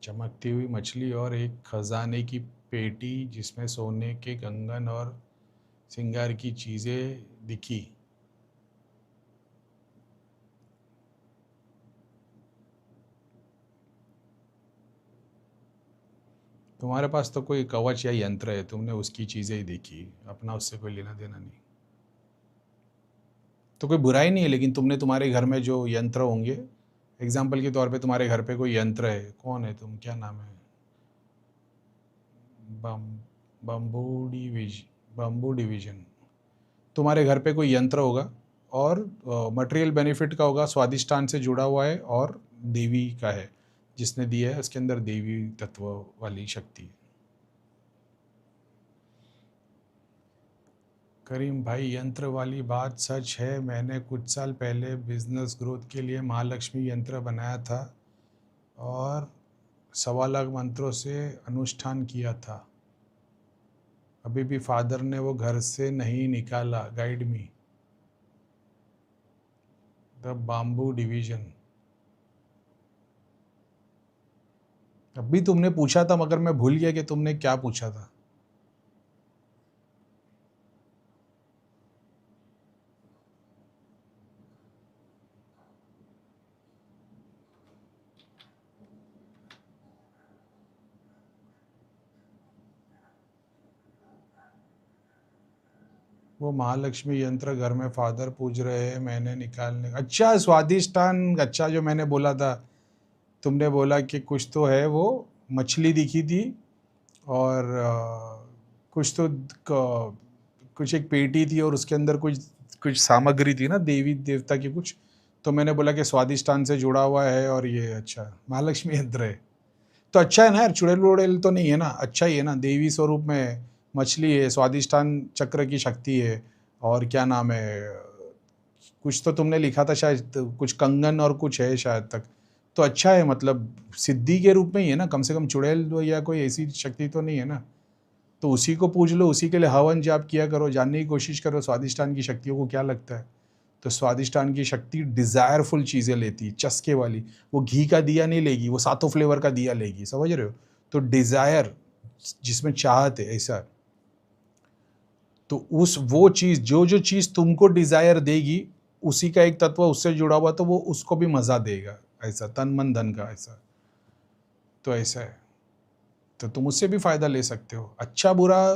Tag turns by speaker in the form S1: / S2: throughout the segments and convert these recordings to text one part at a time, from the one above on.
S1: चमकती हुई मछली और एक खजाने की पेटी जिसमें सोने के कंगन और श्रृंगार की चीजें दिखी। तुम्हारे पास तो कोई कवच या यंत्र है, तुमने उसकी चीजें ही देखी, अपना उससे कोई लेना देना नहीं। तो कोई बुराई नहीं है, लेकिन तुमने तुम्हारे घर में जो यंत्र होंगे, एग्जाम्पल के तौर पे तुम्हारे घर पे कोई यंत्र है, कौन है तुम, क्या नाम है? बम बम्बू डिविज बम्बू डिवीजन। तुम्हारे घर पे कोई यंत्र होगा और मटेरियल बेनिफिट का होगा, स्वादिष्टान से जुड़ा हुआ है और देवी का है, जिसने दिया है उसके अंदर देवी तत्व वाली शक्ति है। करीम भाई, यंत्र वाली बात सच है। मैंने कुछ साल पहले बिजनेस ग्रोथ के लिए महालक्ष्मी यंत्र बनाया था और 1.25 लाख मंत्रों से अनुष्ठान किया था। अभी भी फादर ने वो घर से नहीं निकाला। Guide me the bamboo division. अभी तुमने पूछा था, मगर मैं भूल गया कि तुमने क्या पूछा था। वो महालक्ष्मी यंत्र घर में फादर पूज रहे हैं, मैंने निकालने। अच्छा, स्वादिष्टान। अच्छा, जो मैंने बोला था, तुमने बोला कि कुछ तो है, वो मछली दिखी थी और कुछ तो कुछ एक पेटी थी और उसके अंदर कुछ कुछ सामग्री थी ना, देवी देवता की कुछ। तो मैंने बोला कि स्वादिष्टान से जुड़ा हुआ है और ये अच्छा महालक्ष्मी यंत्र है। तो अच्छा है ना यार, चुड़ैल वुड़ैल तो नहीं है ना, अच्छा ही है ना, देवी स्वरूप में मछली है, स्वादिष्टान चक्र की शक्ति है। और क्या नाम है, कुछ तो तुमने लिखा था शायद, कुछ कंगन और कुछ है शायद तक। तो अच्छा है, मतलब सिद्धि के रूप में ही है ना, कम से कम चुड़ैल या कोई ऐसी शक्ति तो नहीं है ना। तो उसी को पूज लो, उसी के लिए हवन जाप किया करो, जानने की कोशिश करो स्वादिष्टान की शक्तियों को क्या लगता है। तो स्वादिष्टान की शक्ति डिज़ायरफुल चीज़ें लेती है, चस्के वाली। वो घी का दिया नहीं लेगी, वो सातों फ्लेवर का दिया लेगी, समझ रहे हो? तो डिज़ायर, जिसमें चाहत है, ऐसा। तो उस वो चीज़, जो जो चीज़ तुमको डिज़ायर देगी, उसी का एक तत्व उससे जुड़ा हुआ, तो वो उसको भी मज़ा देगा, ऐसा तन मन धन का, ऐसा। तो ऐसा है, तो तुम उससे भी फ़ायदा ले सकते हो, अच्छा बुरा।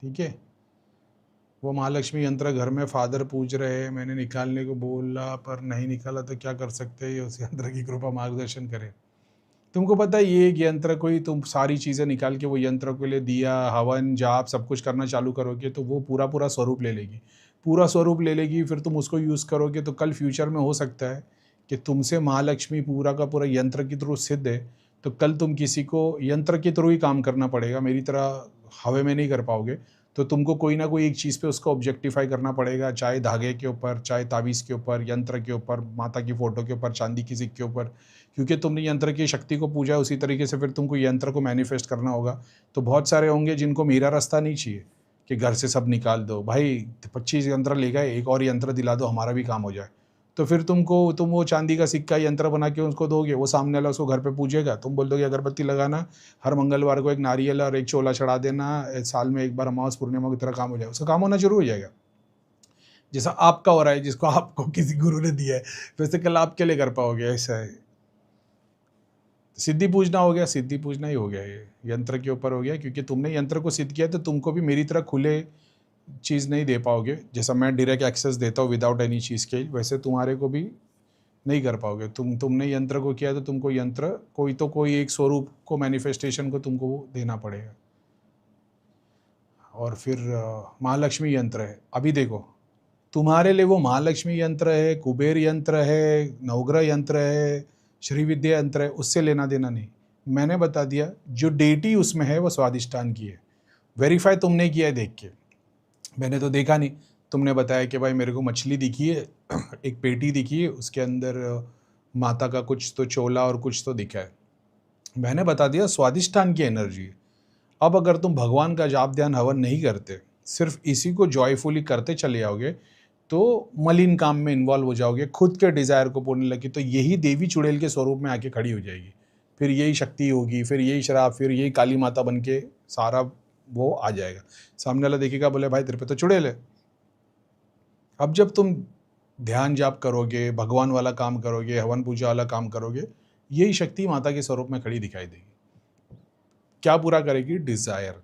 S1: ठीक है। वो महालक्ष्मी यंत्र घर में फादर पूज रहे हैं, मैंने निकालने को बोला पर नहीं निकाला, तो क्या कर सकते हैं? ये उस यंत्र की कृपा मार्गदर्शन करे। तुमको पता है, ये एक यंत्र कोई, तुम सारी चीज़ें निकाल के वो यंत्र के लिए दिया हवन जाप सब कुछ करना चालू करोगे तो वो पूरा पूरा स्वरूप ले लेगी, पूरा स्वरूप ले लेगी। फिर तुम उसको यूज़ करोगे तो कल फ्यूचर में हो सकता है कि तुमसे महालक्ष्मी पूरा का पूरा यंत्र के थ्रू सिद्ध है, तो कल तुम किसी को यंत्र के थ्रू ही काम करना पड़ेगा, मेरी तरह हवा में नहीं कर पाओगे। तो तुमको कोई ना कोई एक चीज़ पे उसको ऑब्जेक्टिफाई करना पड़ेगा, चाहे धागे के ऊपर, चाहे ताबीज़ के ऊपर, यंत्र के ऊपर, माता की फ़ोटो के ऊपर, चांदी की सिक्के के ऊपर। क्योंकि तुमने यंत्र की शक्ति को पूजा, उसी तरीके से फिर तुमको यंत्र को मैनिफेस्ट करना होगा। तो बहुत सारे होंगे जिनको मेरा रास्ता नहीं चाहिए कि घर से सब निकाल दो, भाई 25 यंत्र ले गए, एक और यंत्र दिला दो, हमारा भी काम हो जाए। तो फिर तुम वो चांदी का सिक्का यंत्र बना के उसको दोगे, वो सामने वाला उसको घर पे पूजेगा, तुम बोल दोगे अगरबत्ती लगाना, हर मंगलवार को एक नारियल और एक चोला चढ़ा देना, साल में एक बार अमावस पूर्णिमा की तरह काम हो जाएगा, उसका काम होना शुरू हो जाएगा। जैसा आपका हो रहा है, जिसको आपको किसी गुरु ने दिया है, वैसे कल आप के लिए कर पाओगे, ऐसा है। सिद्धि पूजना हो गया, सिद्धि पूजना ही हो गया, ये यंत्र के ऊपर हो गया, क्योंकि तुमने यंत्र को सिद्ध किया तो तुमको भी मेरी तरह खुले चीज़ नहीं दे पाओगे। जैसा मैं डायरेक्ट एक्सेस देता हूँ विदाउट एनी चीज़ के, वैसे तुम्हारे को भी नहीं कर पाओगे। तुमने यंत्र को किया तो तुमको यंत्र कोई एक स्वरूप को, मैनिफेस्टेशन को तुमको वो देना पड़ेगा। और फिर महालक्ष्मी यंत्र है, अभी देखो तुम्हारे लिए वो महालक्ष्मी यंत्र है, कुबेर यंत्र है, नवग्रह यंत्र है, श्री विद्या यंत्र है, उससे लेना देना नहीं। मैंने बता दिया जो डेटी उसमें है वो स्वादिष्टान की है। वेरीफाई तुमने किया है देख के, मैंने तो देखा नहीं। तुमने बताया कि भाई मेरे को मछली दिखी है, एक पेटी दिखी है, उसके अंदर माता का कुछ तो चोला और कुछ तो दिखा है। मैंने बता दिया स्वादिष्टान की एनर्जी है। अब अगर तुम भगवान का जाप ध्यान हवन नहीं करते, सिर्फ इसी को जॉयफुली करते चले आओगे, तो मलिन काम में इन्वॉल्व हो जाओगे, खुद के डिज़ायर को पूर्ण लगे, तो यही देवी चुड़ैल के स्वरूप में आके खड़ी हो जाएगी। फिर यही शक्ति होगी, फिर यही श्राप, फिर यही काली माता बन के सारा वो आ जाएगा। सामने वाला देखेगा, बोले भाई तेरे पे तो चुड़ैल है। अब जब तुम ध्यान जाप करोगे, भगवान वाला काम करोगे, हवन पूजा वाला काम करोगे, यही शक्ति माता के स्वरूप में खड़ी दिखाई देगी। क्या पूरा करेगी? डिज़ायर।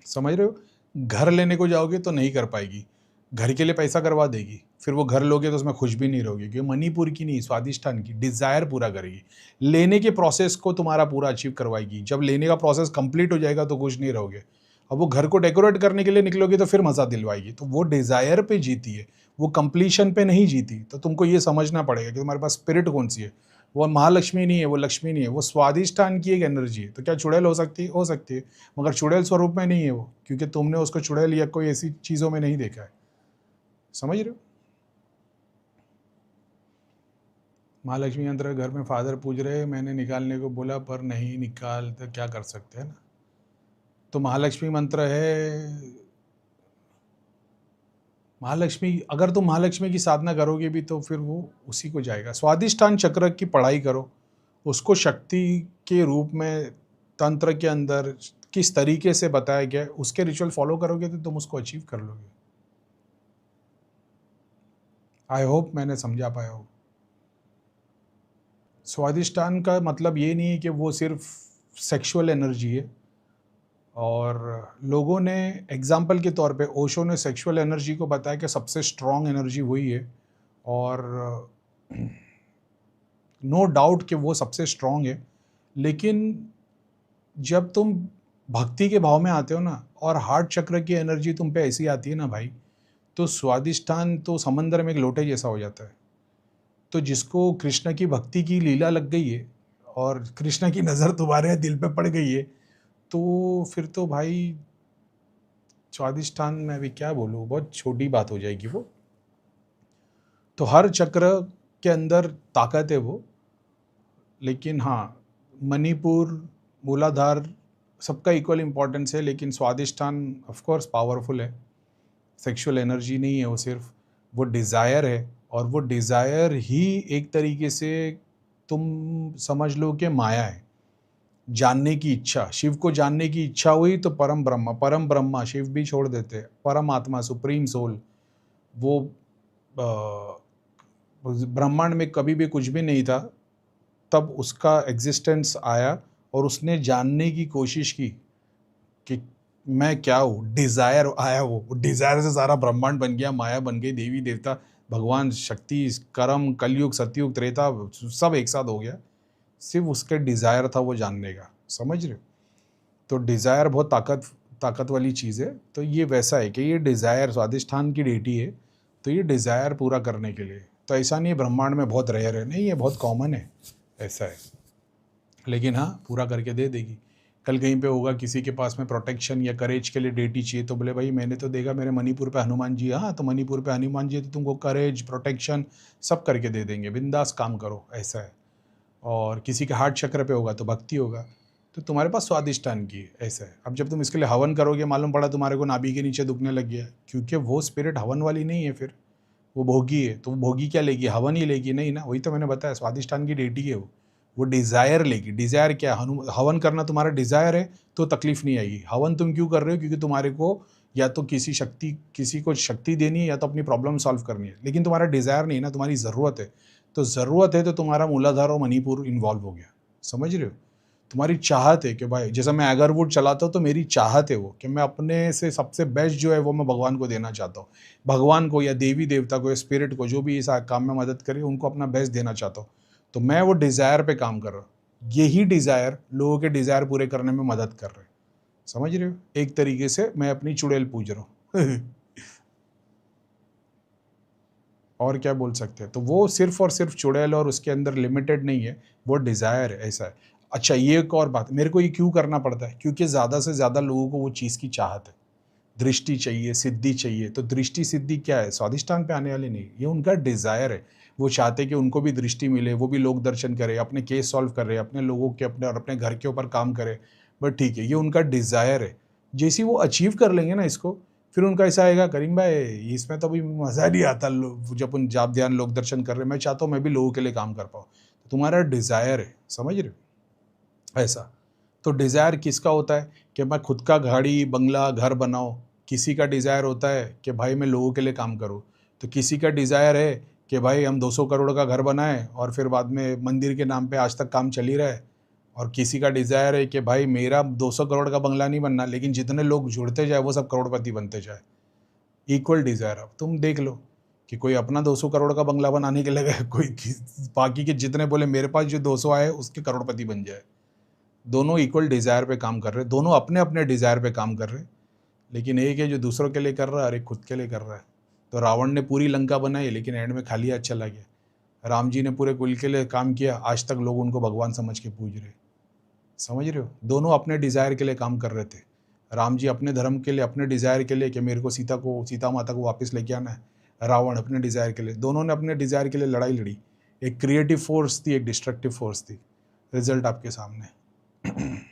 S1: समझ रहे हो? घर लेने को जाओगे तो नहीं कर पाएगी, घर के लिए पैसा करवा देगी, फिर वो घर लोगे तो उसमें खुश भी नहीं रहोगे, क्योंकि मणिपुर की नहीं, स्वादिष्ठान की डिज़ायर पूरा करेगी। लेने के प्रोसेस को तुम्हारा पूरा अचीव करवाएगी। जब लेने का प्रोसेस कंप्लीट हो जाएगा तो खुश नहीं रहोगे। अब वो घर को डेकोरेट करने के लिए निकलोगे तो फिर मज़ा दिलवाएगी। तो वो डिज़ायर पे जीती है, वो कंप्लीशन पे नहीं जीती। तो तुमको ये समझना पड़ेगा कि तुम्हारे पास स्पिरिट कौन सी है। वो नहीं है, वो लक्ष्मी नहीं है, वो स्वादिष्ठान की एक एनर्जी है। तो क्या चुड़ैल हो सकती है? हो सकती है, मगर चुड़ैल स्वरूप में नहीं है वो, क्योंकि तुमने उसको चुड़ैल या कोई ऐसी चीज़ों में नहीं देखा है। समझ रहे हो? महालक्ष्मी यंत्र घर में फादर पूज रहे, मैंने निकालने को बोला पर नहीं निकाल, तो क्या कर सकते हैं ना। तो महालक्ष्मी मंत्र है, महालक्ष्मी, अगर तुम महालक्ष्मी की साधना करोगे भी तो फिर वो उसी को जाएगा। स्वादिष्ठान चक्र की पढ़ाई करो, उसको शक्ति के रूप में तंत्र के अंदर किस तरीके से बताया गया है, उसके रिचुअल फॉलो करोगे तो तुम उसको अचीव कर लोगे। आई होप मैंने समझा पाया हो। स्वादिष्टान का मतलब ये नहीं है कि वो सिर्फ सेक्सुअल एनर्जी है, और लोगों ने एग्जाम्पल के तौर पे ओशो ने सेक्सुअल एनर्जी को बताया कि सबसे स्ट्रॉन्ग एनर्जी वही है, और नो डाउट कि वो सबसे स्ट्रॉन्ग है। लेकिन जब तुम भक्ति के भाव में आते हो ना, और हार्ट चक्र की एनर्जी तुम पे ऐसी आती है ना भाई, तो स्वादिष्टान तो समंदर में एक लोटे जैसा हो जाता है। तो जिसको कृष्ण की भक्ति की लीला लग गई है और कृष्ण की नज़र तुम्हारे दिल पे पड़ गई है, तो फिर तो भाई स्वादिष्टान में भी क्या बोलूँ, बहुत छोटी बात हो जाएगी वो। तो हर चक्र के अंदर ताकत है वो, लेकिन हाँ, मणिपुर, मूलाधार सबका इक्वल इम्पोर्टेंस है, लेकिन स्वादिष्टान ऑफ कोर्स पावरफुल है। सेक्सुअल एनर्जी नहीं है वो, सिर्फ वो डिज़ायर है, और वो डिज़ायर ही एक तरीके से तुम समझ लो कि माया है। जानने की इच्छा, शिव को जानने की इच्छा हुई तो परम ब्रह्मा शिव भी छोड़ देते, परम आत्मा, सुप्रीम सोल, वो ब्रह्मांड में कभी भी कुछ भी नहीं था, तब उसका एग्जिस्टेंस आया और उसने जानने की कोशिश की कि मैं क्या हूँ। डिज़ायर आया, वो डिज़ायर से सारा ब्रह्मांड बन गया, माया बन गई, देवी देवता, भगवान, शक्ति, कर्म, कलयुग, सतयुग, त्रेता, सब एक साथ हो गया। सिर्फ उसके डिज़ायर था वो जानने का। समझ रहे हो? तो डिज़ायर बहुत ताकत वाली चीज़ है। तो ये वैसा है कि ये डिज़ायर स्वादिष्ठान की डेटी है, तो ये डिज़ायर पूरा करने के लिए। तो ऐसा नहीं है ब्रह्मांड में बहुत रेयर है, नहीं, ये बहुत कॉमन है, ऐसा है। लेकिन हाँ, पूरा करके दे देगी। कल कहीं पे होगा किसी के पास में प्रोटेक्शन या करेज के लिए डेटी चाहिए, तो बोले भाई मैंने तो देखा मेरे मणिपुर पे हनुमान जी, हाँ तो मणिपुर पे हनुमान जी है तो तुमको करेज, प्रोटेक्शन सब करके दे देंगे, बिंदास काम करो, ऐसा है। और किसी के हार्ट चक्र पे होगा तो भक्ति होगा, तो तुम्हारे पास स्वादिष्टान की है, ऐसा है। अब जब तुम इसके लिए हवन करोगे, मालूम पड़ा तुम्हारे को नाभि के नीचे दुखने लग गया, क्योंकि वो स्पिरिट हवन वाली नहीं है, फिर वो भोगी है। तो वो भोगी क्या लेगी? हवन ही लेगी, नहीं ना। वही तो मैंने बताया, स्वादिष्टान की डेटी है वो डिज़ायर लेगी। डिज़ायर क्या? हवन करना तुम्हारा डिज़ायर है तो तकलीफ नहीं आएगी। हवन तुम क्यों कर रहे हो? क्योंकि तुम्हारे को या तो किसी को शक्ति देनी है, या तो अपनी प्रॉब्लम सॉल्व करनी है, लेकिन तुम्हारा डिज़ायर नहीं है ना, तुम्हारी ज़रूरत है। तो ज़रूरत है तो तुम्हारा मूलाधार और मणिपुर इन्वॉल्व हो गया। समझ रहे हो? तुम्हारी चाहत है कि भाई, जैसा मैं एगरवुड चलाता हूँ तो मेरी चाहत है वो कि मैं अपने से सबसे बेस्ट जो है वो मैं भगवान को देना चाहता हूँ। भगवान को या देवी देवता को या स्पिरिट को, जो भी इस काम में मदद करे, उनको अपना बेस्ट देना चाहता हूँ। तो मैं वो डिज़ायर पे काम कर रहा हूँ। यही डिज़ायर लोगों के डिज़ायर पूरे करने में मदद कर रहे हैं। समझ रहे हो? एक तरीके से मैं अपनी चुड़ैल पूज रहा हूँ। और क्या बोल सकते हैं? तो वो सिर्फ और सिर्फ चुड़ैल, और उसके अंदर लिमिटेड नहीं है, वो डिज़ायर है, ऐसा है। अच्छा, ये एक और बात, मेरे को ये क्यों करना पड़ता है? क्योंकि ज़्यादा से ज़्यादा लोगों को वो चीज़ की चाहत है, दृष्टि चाहिए, सिद्धि चाहिए। तो दृष्टि सिद्धि क्या है? स्वादिष्टान पे आने वाली नहीं, ये उनका डिज़ायर है। वो चाहते कि उनको भी दृष्टि मिले, वो भी लोक दर्शन करे, अपने केस सॉल्व कर रहे, अपने लोगों के, अपने और अपने घर के ऊपर काम करे। बट ठीक है, ये उनका डिज़ायर है। जैसे ही वो अचीव कर लेंगे ना इसको, फिर उनका ऐसा आएगा, करीम भाई इसमें तो अभी मज़ा नहीं आता, जब अपन जाप ध्यान लोक दर्शन कर रहे हैं, मैं चाहता हूँ मैं भी लोगों के लिए काम कर पाऊँ। तो तुम्हारा डिज़ायर है, समझ रहे हो ऐसा। तो डिज़ायर किसका होता है कि मैं खुद का गाड़ी बंगला घर बनाऊँ, किसी का डिज़ायर होता है कि भाई मैं लोगों के लिए काम करूँ, तो किसी का डिज़ायर है कि भाई हम 200 करोड़ का घर बनाएं और फिर बाद में मंदिर के नाम पे आज तक काम चल ही रहा है, और किसी का डिज़ायर है कि भाई मेरा 200 करोड़ का बंगला नहीं बनना, लेकिन जितने लोग जुड़ते जाए वो सब करोड़पति बनते जाए। Equal desire. अब तुम देख लो कि कोई अपना 200 करोड़ का बंगला बनाने के लिए गया, कोई बाकी के जितने बोले मेरे पास जो 200 आए उसके करोड़पति बन जाए। दोनों इक्वल डिज़ायर पे काम कर रहे हैं, दोनों अपने अपने डिज़ायर पे काम कर रहे हैं, लेकिन एक है जो दूसरों के लिए कर रहा है और एक खुद के लिए कर रहा है। तो रावण ने पूरी लंका बनाई लेकिन एंड में खाली हाथ चला गया। राम जी ने पूरे कुल के लिए काम किया, आज तक लोग उनको भगवान समझ के पूज रहे। समझ रहे हो, दोनों अपने डिज़ायर के लिए काम कर रहे थे। राम जी अपने धर्म के लिए, अपने डिज़ायर के लिए कि मेरे को सीता माता को वापस लेके आना है, रावण अपने डिज़ायर के लिए। दोनों ने अपने डिज़ायर के लिए लड़ाई लड़ी, एक क्रिएटिव फोर्स थी, एक डिस्ट्रक्टिव फोर्स थी। रिजल्ट आपके सामने।